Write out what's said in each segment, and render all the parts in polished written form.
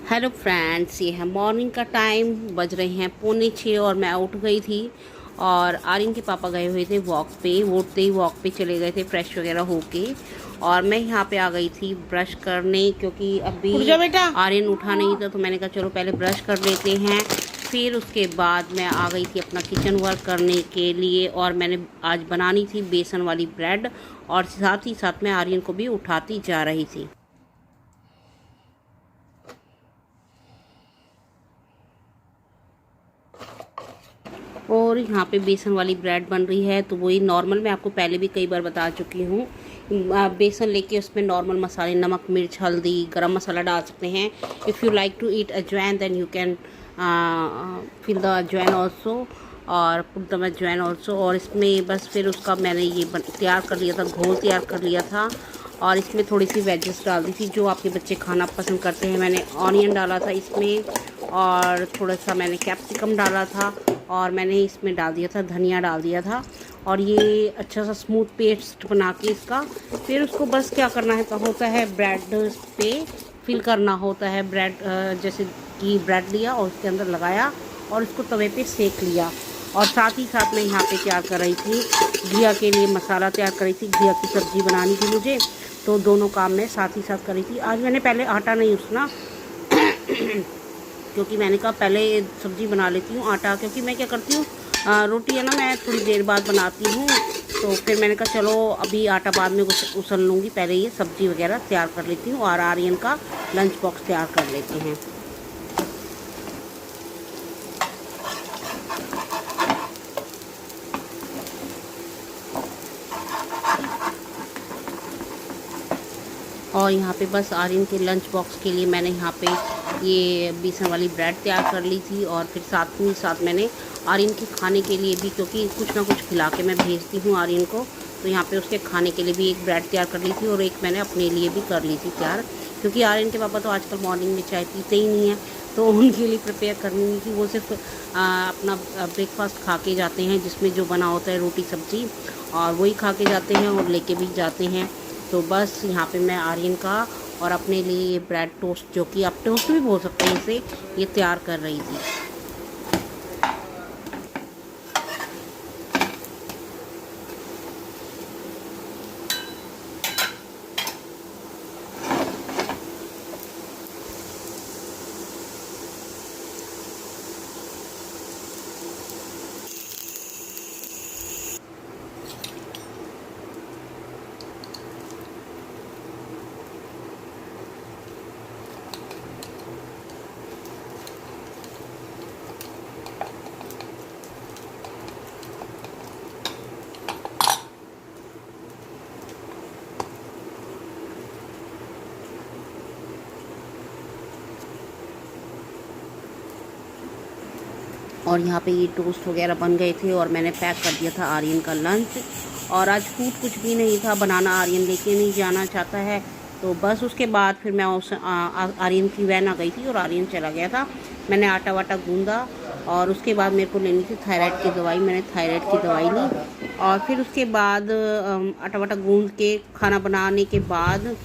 Hello friends, ये है morning का टाइम। बज रहे हैं 5:45 और मैं उठ गई थी। और आर्यन के पापा गए हुए थे वॉक पे। वो उठते ही वॉक पे चले गए थे फ्रेश वगैरह होके। और मैं यहाँ पे आ गई थी ब्रश करने, क्योंकि अभी उठ जा बेटा। आर्यन उठा नहीं था। तो मैंने कहा चलो पहले ब्रश कर लेते हैं। फिर उसके बाद मैं आ गई थी अपना किचन वर्क करने के लिए। और मैंने आज बनानी थी बेसन वाली ब्रेड, और साथ ही साथ मैं आर्यन को भी उठाती जा रही थी। और यहाँ पे बेसन वाली ब्रेड बन रही है। तो वही नॉर्मल, मैं आपको पहले भी कई बार बता चुकी हूँ। बेसन लेके उसमें नॉर्मल मसाले, नमक, मिर्च, हल्दी, गरम मसाला डाल सकते हैं। If you like to eat ajwain then you can fill the ajwain also, और पुट द अजवाइन ऑल्सो। और इसमें बस फिर उसका मैंने ये तैयार कर लिया था, घोल तैयार कर लिया था। और इसमें थोड़ी सी वेजेस डाल दी थी जो आपके बच्चे खाना पसंद करते हैं। मैंने ऑनियन डाला था इसमें, और थोड़ा सा मैंने कैप्सिकम डाला था, और मैंने इसमें डाल दिया था धनिया डाल दिया था। और ये अच्छा सा स्मूथ पेस्ट बना के इसका, फिर उसको बस क्या करना है होता है, ब्रेड पे फिल करना होता है। ब्रेड जैसे कि ब्रेड लिया और उसके अंदर लगाया और उसको तवे पे सेक लिया। और साथ ही साथ मैं यहाँ पे तैयार कर रही थी, घिया के लिए मसाला तैयार कर रही थी। घिया की सब्ज़ी बनानी थी मुझे, तो दोनों काम मैं साथ ही साथ कर रही थी। आज मैंने पहले आटा नहीं उसना क्योंकि मैंने कहा पहले सब्ज़ी बना लेती हूँ आटा, क्योंकि मैं क्या करती हूँ, रोटी है ना मैं थोड़ी देर बाद बनाती हूँ। तो फिर मैंने कहा चलो अभी आटा बाद में उसल लूँगी, पहले ये सब्ज़ी वगैरह तैयार कर लेती हूँ और आर्यन का लंच बॉक्स तैयार कर लेते हैं। और यहाँ पे बस आर्यन के लंच बॉक्स के लिए मैंने यहाँ पे ये बेसन वाली ब्रेड तैयार कर ली थी। और फिर साथ ही साथ मैंने आर्यन के खाने के लिए भी, क्योंकि कुछ ना कुछ खिला के मैं भेजती हूँ आर्यन को, तो यहाँ पे उसके खाने के लिए भी एक ब्रेड तैयार कर ली थी और एक मैंने अपने लिए भी कर ली थी तैयार। क्योंकि आर्यन के पापा तो आजकल मॉर्निंग में चाय पीते ही नहीं है, तो उनके लिए प्रिपेयर करनी थी। वो सिर्फ अपना ब्रेकफास्ट खा के जाते हैं, जिसमें जो बना होता है रोटी सब्ज़ी, और वही खा के जाते हैं और लेके भी जाते हैं। तो बस यहाँ पे मैं आर्यन का और अपने लिए ये ब्रेड टोस्ट, जो कि आप टोस्ट भी बोल सकते हैं इसे, ये तैयार कर रही थी। और यहाँ पे ये टोस्ट वगैरह बन गए थे और मैंने पैक कर दिया था आर्यन का लंच। और आज फूड कुछ भी नहीं था बनाना, आर्यन लेके नहीं जाना चाहता है। तो बस उसके बाद फिर मैं उस आर्यन की वैन आ गई थी और आर्यन चला गया था। मैंने आटा वाटा गूंदा, और उसके बाद मेरे को लेनी थी थायराइड की दवाई। मैंने थायराइड की दवाई ली, और फिर उसके बाद आटा वाटा गूंद के खाना बनाने के बाद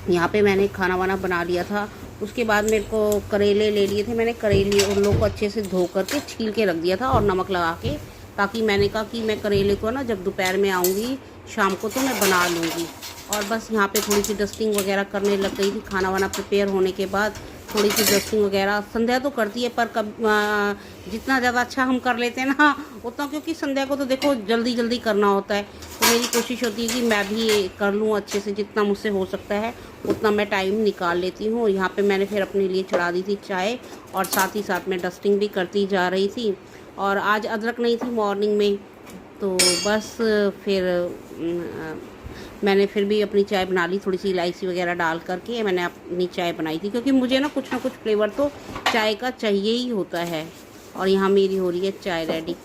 यहाँ पे मैंने खाना वाना बना लिया था। उसके बाद मेरे को करेले ले लिए थे। मैंने करेले उन लोगों को अच्छे से धो करके छील के रख दिया था और नमक लगा के, ताकि मैंने कहा कि मैं करेले को ना जब दोपहर में आऊँगी शाम को तो मैं बना लूँगी। और बस यहाँ पे थोड़ी सी डस्टिंग वगैरह करने लग गई थी। खाना वाना प्रिपेयर होने के बाद थोड़ी सी डस्टिंग वगैरह संध्या तो करती है, पर कब जितना ज़्यादा अच्छा हम कर लेते हैं ना उतना, क्योंकि संध्या को तो देखो जल्दी जल्दी करना होता है। तो मेरी कोशिश होती है कि मैं भी कर लूँ अच्छे से, जितना मुझसे हो सकता है उतना मैं टाइम निकाल लेती हूँ। यहाँ पे मैंने फिर अपने लिए चढ़ा दी थी चाय, और साथ ही साथ मैं डस्टिंग भी करती जा रही थी। और आज अदरक नहीं थी मॉर्निंग में, तो बस फिर मैंने फिर भी अपनी चाय बना ली। थोड़ी सी इलायची वगैरह डाल करके मैंने अपनी चाय बनाई थी, क्योंकि मुझे ना कुछ फ्लेवर तो चाय का चाहिए ही होता है। और यहाँ मेरी हो रही है चाय रेडी।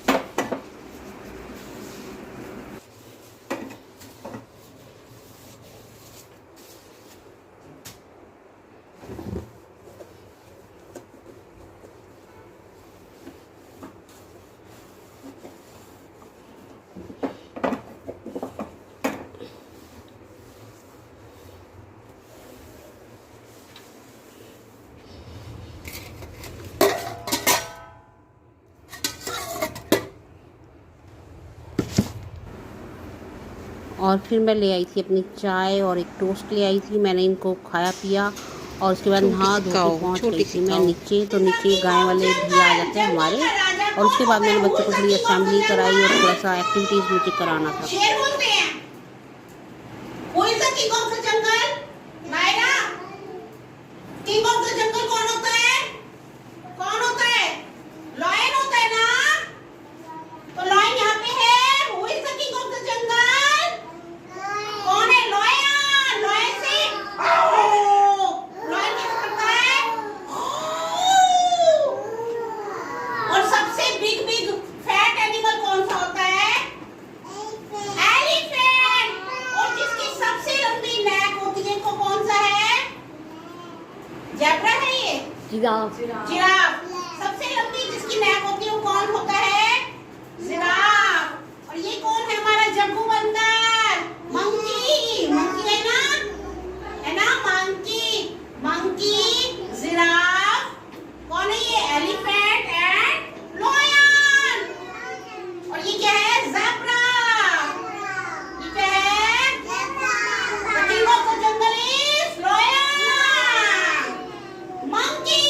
और फिर मैं ले आई थी अपनी चाय और एक टोस्ट ले आई थी। मैंने इनको खाया पिया और उसके बाद नहा धो के पहुँच गई थी मैं नीचे। तो नीचे गाय वाले भैया आ जाते हैं हमारे। और उसके बाद मैंने बच्चों को थोड़ी असेंबली कराई और थोड़ा सा एक्टिविटीज़ मुझे कराना था। जिराफ। जिराफ। सबसे लंबी जिसकी नेक होती है वो कौन होता है? जिराफ। और ये कौन है? हमारा जम्बू बंदर, मंकी। मंकी है ना मंकी। Monkey, giraffe. कौन है ये? Elephant and lion. और ये क्या है? ज़ेब्रा। ये क्या है? The king of the jungle is lion, monkey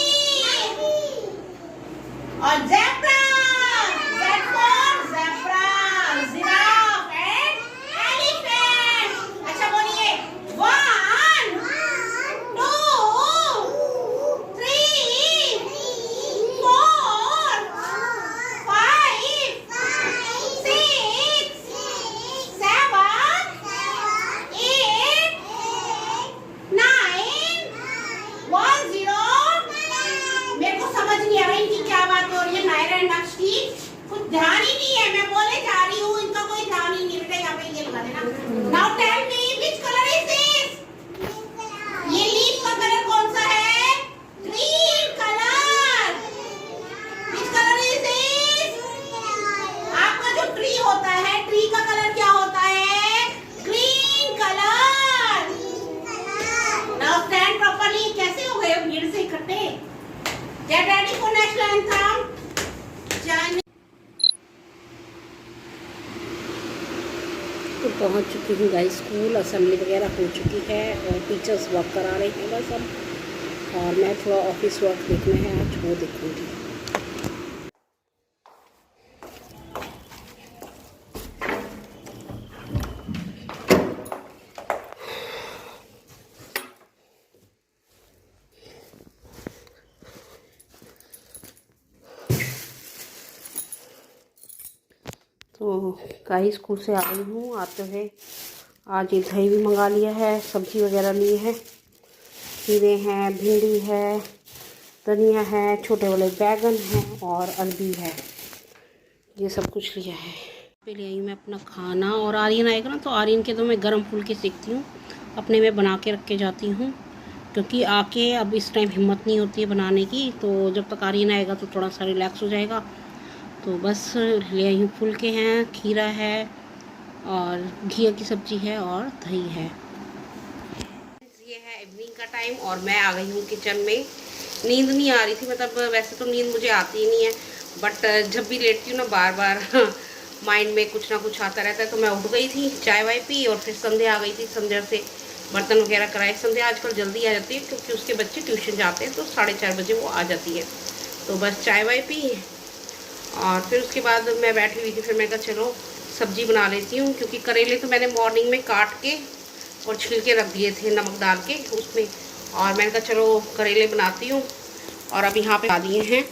और zebra. Z for zebra, giraffe and elephant. अच्छा बोलिए 1 2 3 4 5 6 7 8 9 1 0। मेरे को समझ नहीं आ रहा इनकी क्या बात हो रही है। नायरा एंड नक्श की कुछ ध्यान ही नहीं है। मैं बोले जा रही हूँ, इनका कोई ध्यान ही नहीं। बेटा यहाँ पे ये लगा देना। Now tell me which colour is this? ये लीफ का कलर कौन सा है? Green colour. Which colour is this? आपका जो ट्री होता है, ट्री का कलर क्या होता है? Green colour. Now stand properly. कैसे हो गए भीड़ से इकट्ठे? Get ready for national anthem. तो पहुंच चुकी हूँ गाइस स्कूल। असेंबली वगैरह हो चुकी है और टीचर्स वर्क करा रहे हैं बस अब। और मैं थोड़ा ऑफिस वर्क देखना है आज, वो देखूँगी। तो गाइस स्कूल से आ गई हूँ। आते हुए आज ये दही भी मंगा लिया है, सब्ज़ी वगैरह ली है, खीरे हैं, भिंडी है, धनिया है, छोटे वाले बैगन हैं और अरबी है। ये सब कुछ लिया है। पे ले आई मैं अपना खाना। और आर्यन आएगा ना तो आर्यन के तो मैं गर्म फुल्के सेकती हूँ, अपने में बना के रख के जाती हूँ, क्योंकि आके अब इस टाइम हिम्मत नहीं होती है बनाने की। तो जब तक आर्यन आएगा तो थोड़ा सा रिलैक्स हो जाएगा। तो बस ले आई हूँ। फुल्के हैं, खीरा है और घिया की सब्ज़ी है और दही है। ये है इवनिंग का टाइम और मैं आ गई हूँ किचन में। नींद नहीं आ रही थी, मतलब वैसे तो नींद मुझे आती ही नहीं है, बट जब भी लेटती हूँ ना बार बार माइंड में कुछ ना कुछ आता रहता है। तो मैं उठ गई थी, चाय वाय पी और फिर संध्या आ गई थी। संध्या से बर्तन वगैरह कराए। संध्या आजकल जल्दी आ जाती है क्योंकि उसके बच्चे ट्यूशन जाते हैं, तो 4:30 बजे वो आ जाती है। तो बस चाय वाय पी और फिर उसके बाद मैं बैठी हुई थी। फिर मैं कहा चलो सब्ज़ी बना लेती हूँ, क्योंकि करेले तो मैंने मॉर्निंग में काट के और छिलके रख दिए थे नमक डाल के उसमें। और मैंने कहा चलो करेले बनाती हूँ। और अब यहाँ पे डाल दिए हैं,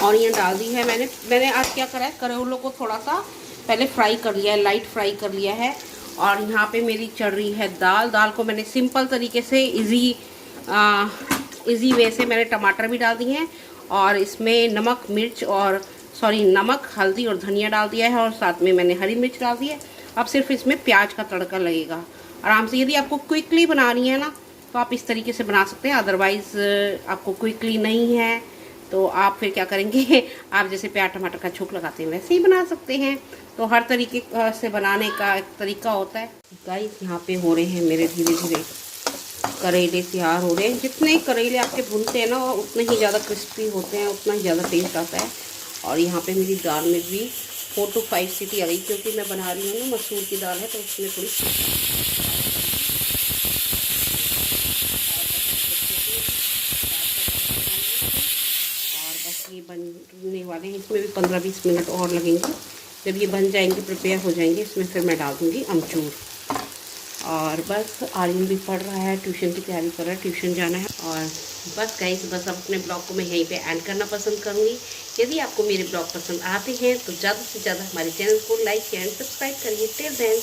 ऑनियन डाल दी है मैंने आज क्या करा है, करेलों को थोड़ा सा पहले फ्राई कर लिया है, लाइट फ्राई कर लिया है। और यहाँ पे मेरी चढ़ रही है दाल। दाल को मैंने सिंपल तरीके से इजी वे से मैंने टमाटर भी डाल दिए हैं और इसमें नमक मिर्च और नमक हल्दी और धनिया डाल दिया है और साथ में मैंने हरी मिर्च डाल दी है। अब सिर्फ इसमें प्याज का तड़का लगेगा आराम से। यदि आपको क्विकली बनानी है ना तो आप इस तरीके से बना सकते हैं, अदरवाइज़ आपको क्विकली नहीं है तो आप फिर क्या करेंगे, आप जैसे प्याज टमाटर का छौंक लगाते हैं वैसे ही बना सकते हैं। तो हर तरीके से बनाने का एक तरीका होता है। गाइस यहाँ पे हो रहे हैं मेरे धीरे धीरे करेले तैयार हो रहे हैं। जितने करेले आपके भूनते हैं ना उतने ही ज़्यादा क्रिस्पी होते हैं, उतना ही ज़्यादा टेस्ट आता है। और यहाँ पे मेरी दाल में भी 4 to 5 सीटी आ गई, क्योंकि मैं बना रही हूँ ना मसूर की दाल है तो उसमें थोड़ी और बस ये बनने वाले हैं। इसमें भी 15-20 मिनट और लगेंगे। जब ये बन जाएंगे, प्रिपेयर हो जाएंगे, इसमें फिर मैं डाल दूँगी अमचूर। और बस आर्यन भी पढ़ रहा है, ट्यूशन की तैयारी कर रहा है, ट्यूशन जाना है। और बस गाइस, बस अब अपने ब्लॉग को मैं यहीं पे एंड करना पसंद करूँगी। यदि आपको मेरे ब्लॉग पसंद आते हैं तो ज़्यादा से ज़्यादा हमारे चैनल को लाइक एंड सब्सक्राइब करिए। Till then,